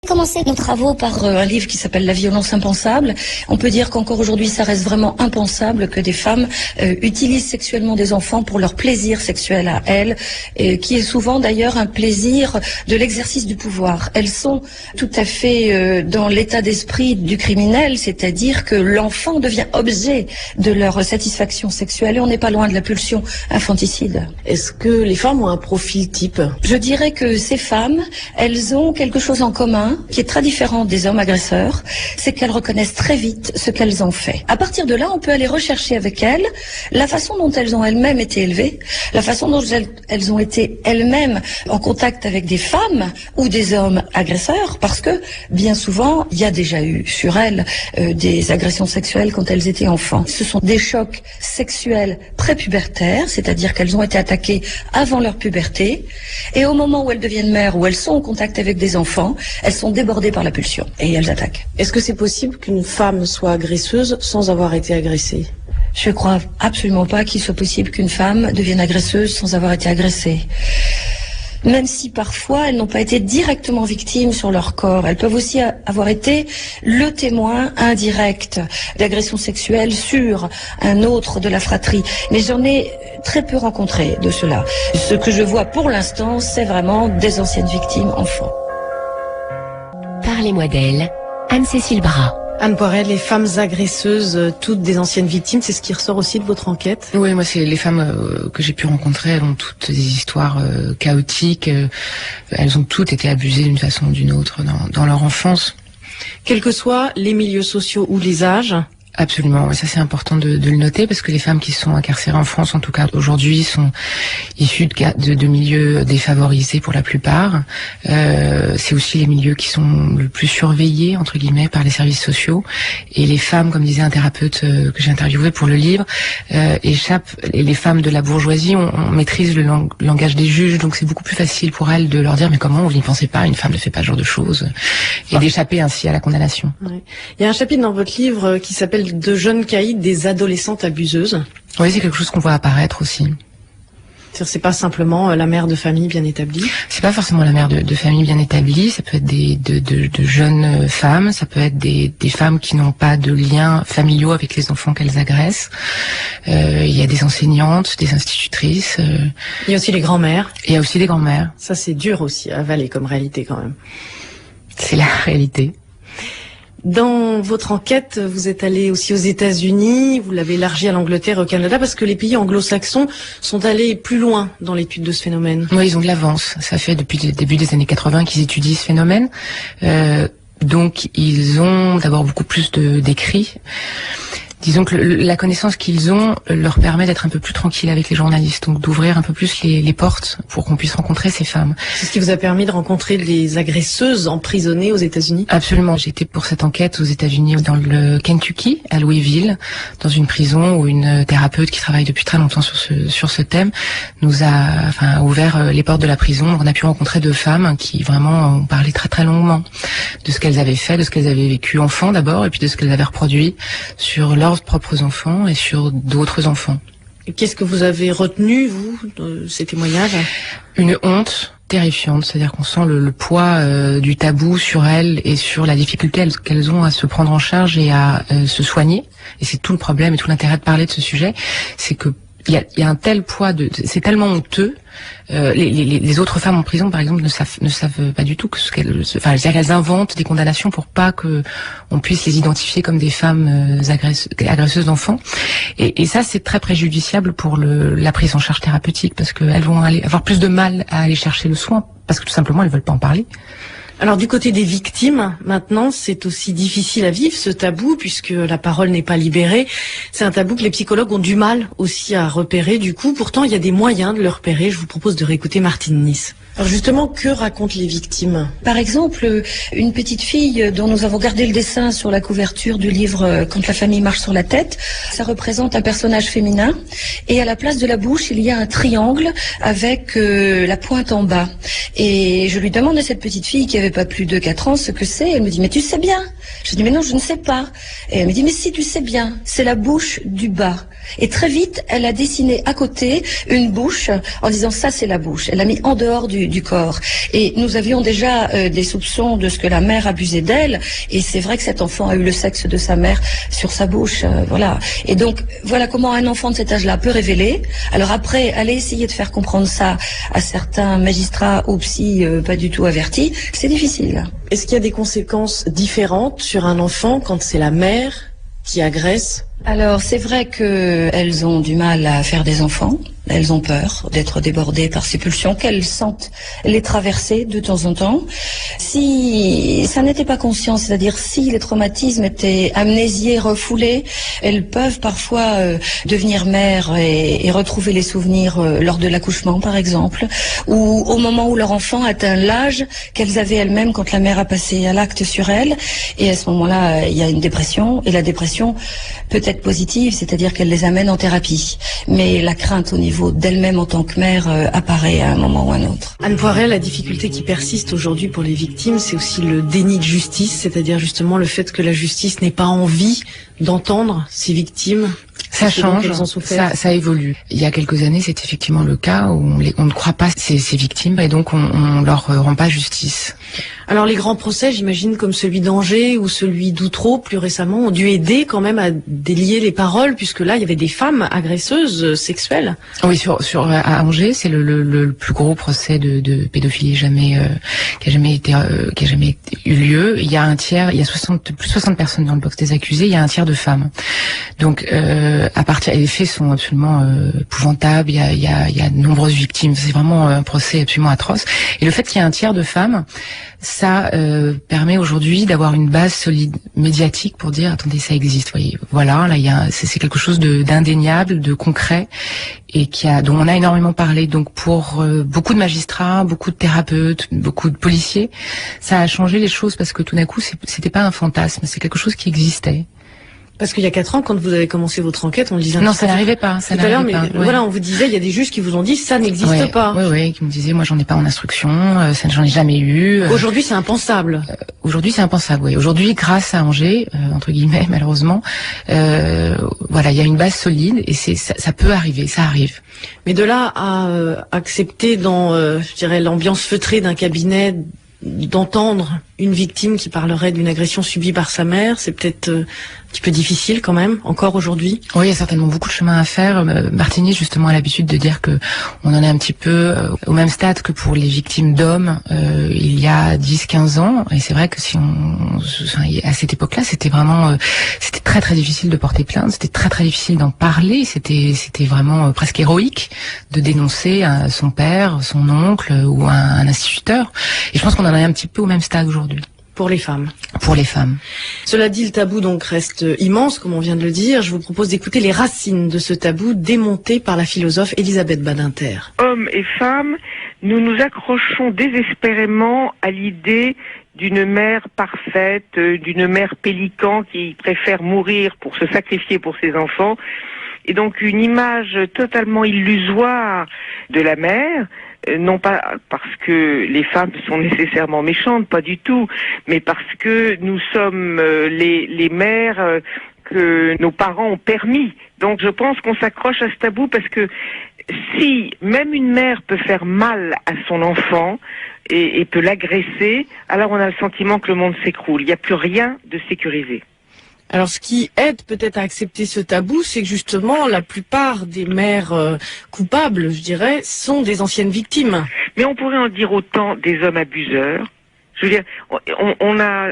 Commencer nos travaux par un livre qui s'appelle La violence impensable. On peut dire qu'encore aujourd'hui, ça reste vraiment impensable que des femmes utilisent sexuellement des enfants pour leur plaisir sexuel à elles, qui est souvent d'ailleurs un plaisir de l'exercice du pouvoir. Elles sont tout à fait dans l'état d'esprit du criminel, c'est-à-dire que l'enfant devient objet de leur satisfaction sexuelle et on n'est pas loin de la pulsion infanticide. Est-ce que les femmes ont un profil type? Je dirais que ces femmes, elles ont quelque chose en commun qui est très différent des hommes agresseurs, c'est qu'elles reconnaissent très vite ce qu'elles ont fait. À partir de là, on peut aller rechercher avec elles la façon dont elles ont elles-mêmes été élevées, la façon dont elles ont été elles-mêmes en contact avec des femmes ou des hommes agresseurs, parce que bien souvent, il y a déjà eu sur elles des agressions sexuelles quand elles étaient enfants. Ce sont des chocs sexuels prépubértaires, c'est-à-dire qu'elles ont été attaquées avant leur puberté, et au moment où elles deviennent mères, où elles sont en contact avec des enfants, elles sont débordées par la pulsion et elles attaquent. Est-ce que c'est possible qu'une femme soit agresseuse sans avoir été agressée? Je crois absolument pas qu'il soit possible qu'une femme devienne agresseuse sans avoir été agressée. Même si parfois elles n'ont pas été directement victimes sur leur corps, elles peuvent aussi avoir été le témoin indirect d'agressions sexuelles sur un autre de la fratrie. Mais j'en ai très peu rencontré de cela. Ce que je vois pour l'instant, c'est vraiment des anciennes victimes enfants. Parlez-moi d'elle, Anne-Cécile Bras. Anne Poirel, les femmes agresseuses, toutes des anciennes victimes, c'est ce qui ressort aussi de votre enquête? Oui, moi c'est les femmes que j'ai pu rencontrer, elles ont toutes des histoires chaotiques, elles ont toutes été abusées d'une façon ou d'une autre dans leur enfance. Quels que soient les milieux sociaux ou les âges? Absolument, oui, ça c'est important de le noter parce que les femmes qui sont incarcérées en France, en tout cas aujourd'hui, sont issues de milieux défavorisés pour la plupart. C'est aussi les milieux qui sont le plus surveillés, entre guillemets, par les services sociaux. Et les femmes, comme disait un thérapeute que j'ai interviewé pour le livre, échappent. Et les femmes de la bourgeoisie, on maîtrise le langage des juges, donc c'est beaucoup plus facile pour elles de leur dire mais comment vous n'y pensez pas, une femme ne fait pas ce genre de choses, et d'échapper ainsi à la condamnation. Ouais. Il y a un chapitre dans votre livre qui s'appelle De jeunes caïds, des adolescentes abuseuses. Oui, c'est quelque chose qu'on voit apparaître aussi. C'est pas simplement la mère de famille bien établie. C'est pas forcément la mère de famille bien établie. Ça peut être de jeunes femmes. Ça peut être des femmes qui n'ont pas de liens familiaux avec les enfants qu'elles agressent. Il y a des enseignantes, des institutrices. Il y a aussi les grands-mères. Il y a aussi des grands-mères. Ça, c'est dur aussi à avaler comme réalité quand même. C'est la réalité. Dans votre enquête, vous êtes allé aussi aux États-Unis, vous l'avez élargi à l'Angleterre et au Canada parce que les pays anglo-saxons sont allés plus loin dans l'étude de ce phénomène. Oui, ils ont de l'avance. Ça fait depuis le début des années 80 qu'ils étudient ce phénomène. Donc, ils ont d'abord beaucoup plus d'écrits. Disons que la connaissance qu'ils ont leur permet d'être un peu plus tranquille avec les journalistes, donc d'ouvrir un peu plus les portes pour qu'on puisse rencontrer ces femmes. C'est ce qui vous a permis de rencontrer des agresseuses emprisonnées aux États-Unis? Absolument. J'ai été pour cette enquête aux États-Unis, dans le Kentucky, à Louisville, dans une prison où une thérapeute qui travaille depuis très longtemps sur ce thème nous a ouvert les portes de la prison. On a pu rencontrer deux femmes qui vraiment ont parlé très très longuement de ce qu'elles avaient fait, de ce qu'elles avaient vécu enfant d'abord, et puis de ce qu'elles avaient reproduit sur leurs propres enfants et sur d'autres enfants. Et qu'est-ce que vous avez retenu, vous, de ces témoignages? Une honte terrifiante, c'est-à-dire qu'on sent le poids du tabou sur elles et sur la difficulté qu'elles ont à se prendre en charge et à se soigner. Et c'est tout le problème et tout l'intérêt de parler de ce sujet, c'est que il y a un tel poids c'est tellement honteux. Les autres femmes en prison, par exemple, ne savent pas du tout elles inventent des condamnations pour pas que on puisse les identifier comme des femmes agresseuses d'enfants. Et ça, c'est très préjudiciable pour la prise en charge thérapeutique parce qu'elles vont avoir plus de mal à aller chercher le soin parce que tout simplement elles veulent pas en parler. Alors du côté des victimes, maintenant, c'est aussi difficile à vivre ce tabou puisque la parole n'est pas libérée. C'est un tabou que les psychologues ont du mal aussi à repérer. Du coup, pourtant, il y a des moyens de le repérer. Je vous propose de réécouter Martine Nice. Alors justement, que racontent les victimes? Par exemple, une petite fille dont nous avons gardé le dessin sur la couverture du livre Quand la famille marche sur la tête, ça représente un personnage féminin et à la place de la bouche, il y a un triangle avec la pointe en bas. Et je lui demande à cette petite fille qui avait pas plus de 4 ans ce que c'est. Elle me dit mais tu sais bien. Je dis mais non, je ne sais pas. Et elle me dit mais si, tu sais bien, c'est la bouche du bas. Et très vite, elle a dessiné à côté une bouche en disant ça c'est la bouche. Elle l'a mis en dehors du du corps. Et nous avions déjà des soupçons de ce que la mère abusait d'elle, et c'est vrai que cet enfant a eu le sexe de sa mère sur sa bouche, voilà. Et donc, voilà comment un enfant de cet âge-là peut révéler. Alors après, aller essayer de faire comprendre ça à certains magistrats ou psy pas du tout avertis, c'est difficile. Est-ce qu'il y a des conséquences différentes sur un enfant quand c'est la mère qui agresse? Alors, c'est vrai qu'elles ont du mal à faire des enfants. Elles ont peur d'être débordées par ces pulsions qu'elles sentent les traverser de temps en temps. Si ça n'était pas conscient, c'est-à-dire si les traumatismes étaient amnésiés, refoulés, elles peuvent parfois devenir mères et retrouver les souvenirs lors de l'accouchement, par exemple, ou au moment où leur enfant atteint l'âge qu'elles avaient elles-mêmes quand la mère a passé à l'acte sur elles. Et à ce moment-là, il y a une dépression, et la dépression peut être positive, c'est-à-dire qu'elle les amène en thérapie. Mais la crainte au niveau d'elle-même en tant que mère apparaît à un moment ou à un autre. Anne Poirel, la difficulté qui persiste aujourd'hui pour les victimes, c'est aussi le déni de justice, c'est-à-dire justement le fait que la justice n'ait pas envie d'entendre ces victimes. Ça change, ça évolue. Il y a quelques années, c'est effectivement le cas où on ne croit pas ces victimes et donc on leur rend pas justice. Alors les grands procès, j'imagine, comme celui d'Angers ou celui d'Outreau, plus récemment, ont dû aider quand même à délier les paroles, puisque là, il y avait des femmes agresseuses sexuelles. Oui, à Angers, c'est le plus gros procès de pédophilie qui a jamais eu lieu. Il y a plus de 60 personnes dans le box des accusés, il y a un tiers de femmes. Donc, les faits sont absolument épouvantables, il y a de nombreuses victimes, c'est vraiment un procès absolument atroce. Et le fait qu'il y ait un tiers de femmes, ça permet aujourd'hui d'avoir une base solide médiatique pour dire attendez, ça existe, voyez. Voilà, là c'est quelque chose d'indéniable, de concret et dont on a énormément parlé. Donc pour beaucoup de magistrats, beaucoup de thérapeutes, beaucoup de policiers, ça a changé les choses parce que tout d'un coup c'était pas un fantasme, c'est quelque chose qui existait. Parce qu'il y a 4 ans, quand vous avez commencé votre enquête, on le disait... Non, ça n'arrivait pas. Tout à l'heure, mais voilà, on vous disait, il y a des juges qui vous ont dit, ça n'existe pas. Oui, qui me disaient, moi, j'en ai pas en instruction, j'en ai jamais eu. Aujourd'hui, c'est impensable. Aujourd'hui, c'est impensable, oui. Aujourd'hui, grâce à Angers, entre guillemets, malheureusement, voilà, il y a une base solide et ça peut arriver, ça arrive. Mais de là à accepter dans, je dirais, l'ambiance feutrée d'un cabinet, d'entendre une victime qui parlerait d'une agression subie par sa mère, c'est peut-être un petit peu difficile quand même, encore aujourd'hui. Oui, il y a certainement beaucoup de chemin à faire. Martini, justement, a l'habitude de dire que on en est un petit peu au même stade que pour les victimes d'hommes il y a 10-15 ans. Et c'est vrai que à cette époque-là, c'était vraiment, c'était très très difficile de porter plainte, c'était très très difficile d'en parler, c'était vraiment presque héroïque de dénoncer son père, son oncle ou un instituteur. Et je pense qu'on en est un petit peu au même stade aujourd'hui. Pour les femmes. Pour les femmes. Cela dit, le tabou donc reste immense, comme on vient de le dire. Je vous propose d'écouter les racines de ce tabou démontées par la philosophe Elisabeth Badinter. Hommes et femmes, nous nous accrochons désespérément à l'idée d'une mère parfaite, d'une mère pélican qui préfère mourir pour se sacrifier pour ses enfants. Et donc une image totalement illusoire de la mère, non pas parce que les femmes sont nécessairement méchantes, pas du tout, mais parce que nous sommes les mères que nos parents ont permis. Donc je pense qu'on s'accroche à ce tabou parce que si même une mère peut faire mal à son enfant et peut l'agresser, alors on a le sentiment que le monde s'écroule. Il n'y a plus rien de sécurisé. Alors, ce qui aide peut-être à accepter ce tabou, c'est que justement, la plupart des mères coupables, je dirais, sont des anciennes victimes. Mais on pourrait en dire autant des hommes abuseurs. Je veux dire, on a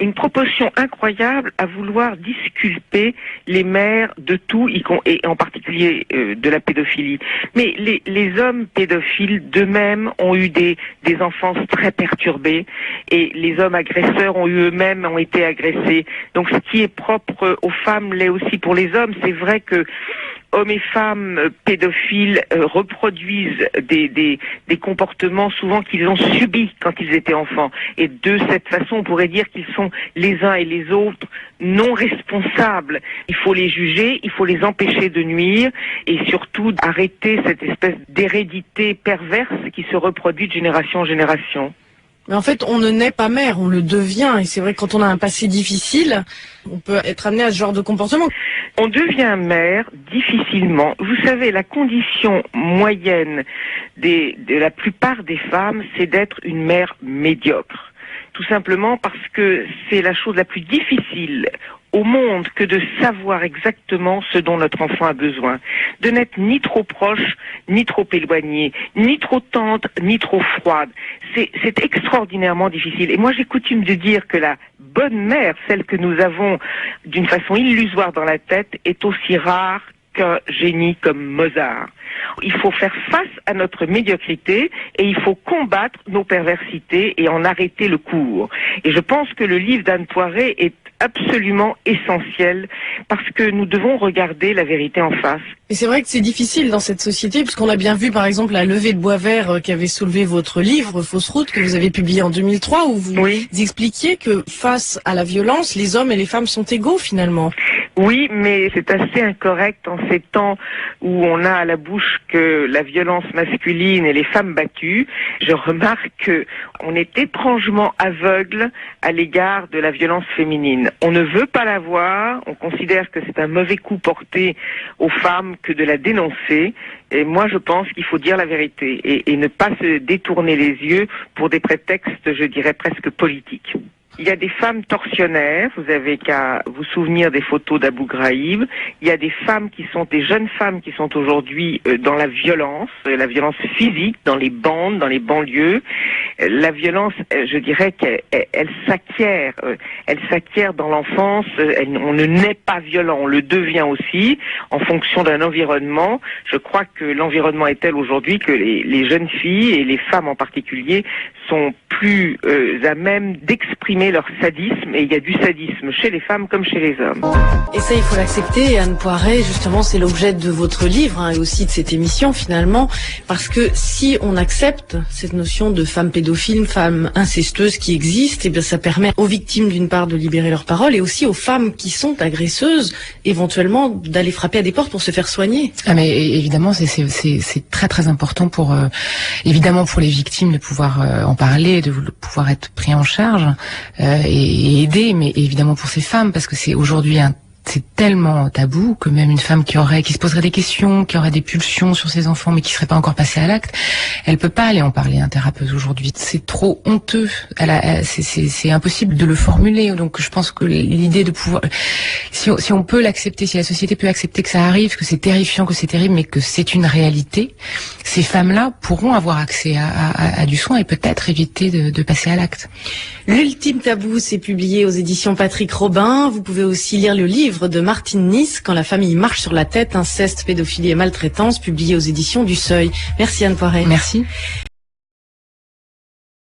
une proportion incroyable à vouloir disculper les mères de tout, et en particulier de la pédophilie. Mais les hommes pédophiles d'eux-mêmes ont eu des enfances très perturbées, et les hommes agresseurs ont été agressés. Donc ce qui est propre aux femmes l'est aussi pour les hommes. C'est vrai que hommes et femmes pédophiles reproduisent des comportements souvent qu'ils ont subis quand ils étaient enfants. Et de cette façon, on pourrait dire qu'ils sont les uns et les autres non responsables. Il faut les juger, il faut les empêcher de nuire et surtout arrêter cette espèce d'hérédité perverse qui se reproduit de génération en génération. Mais en fait, on ne naît pas mère, on le devient. Et c'est vrai que quand on a un passé difficile, on peut être amené à ce genre de comportement. On devient mère difficilement. Vous savez, la condition moyenne de la plupart des femmes, c'est d'être une mère médiocre. Tout simplement parce que c'est la chose la plus difficile au monde que de savoir exactement ce dont notre enfant a besoin. De n'être ni trop proche, ni trop éloigné, ni trop tendre, ni trop froide. C'est extraordinairement difficile. Et moi, j'ai coutume de dire que la bonne mère, celle que nous avons d'une façon illusoire dans la tête, est aussi rare qu'un génie comme Mozart. Il faut faire face à notre médiocrité et il faut combattre nos perversités et en arrêter le cours. Et je pense que le livre d'Anne Poiré est absolument essentiel parce que nous devons regarder la vérité en face. Et c'est vrai que c'est difficile dans cette société, puisqu'on a bien vu par exemple la levée de Boisvert qui avait soulevé votre livre Fausse route que vous avez publié en 2003 où vous expliquiez que face à la violence, les hommes et les femmes sont égaux finalement. Oui, mais c'est assez incorrect en ces temps où on a à la bouche que la violence masculine et les femmes battues. Je remarque que on est étrangement aveugle à l'égard de la violence féminine. On ne veut pas la voir, on considère que c'est un mauvais coup porté aux femmes que de la dénoncer. Et moi, je pense qu'il faut dire la vérité et ne pas se détourner les yeux pour des prétextes, je dirais, presque politiques. Il y a des femmes tortionnaires, vous avez qu'à vous souvenir des photos d'Abu Ghraib. Il y a des femmes qui sont, des jeunes femmes qui sont aujourd'hui dans la violence physique, dans les bandes, dans les banlieues. La violence, je dirais qu'elle s'acquiert dans l'enfance. On ne naît pas violent, on le devient aussi en fonction d'un environnement. Je crois que l'environnement est tel aujourd'hui que les jeunes filles et les femmes en particulier sont plus à même d'exprimer leur sadisme, et il y a du sadisme chez les femmes comme chez les hommes. Et ça, il faut l'accepter, Anne Poiré, justement, c'est l'objet de votre livre et aussi de cette émission finalement, parce que si on accepte cette notion de femme pédophile, femme incestueuse qui existe, et bien ça permet aux victimes d'une part de libérer leur parole et aussi aux femmes qui sont agresseuses, éventuellement d'aller frapper à des portes pour se faire soigner. Ah mais évidemment, c'est très très important pour évidemment pour les victimes de pouvoir en parler, de pouvoir être pris en charge et aider, mais évidemment pour ces femmes, parce que c'est aujourd'hui c'est tellement tabou que même une femme qui se poserait des questions, qui aurait des pulsions sur ses enfants mais qui serait pas encore passée à l'acte, elle peut pas aller en parler à un thérapeute aujourd'hui. C'est trop honteux. C'est impossible de le formuler. Donc je pense que l'idée de pouvoir, si on peut l'accepter, si la société peut accepter que ça arrive, que c'est terrifiant, que c'est terrible, mais que c'est une réalité, ces femmes-là pourront avoir accès à du soin et peut-être éviter de passer à l'acte. L'ultime tabou, c'est publié aux éditions Patrick Robin. Vous pouvez aussi lire le livre de Martine Nice, Quand la famille marche sur la tête, inceste, pédophilie et maltraitance, publié aux éditions du Seuil. Merci Anne Poiré. Merci.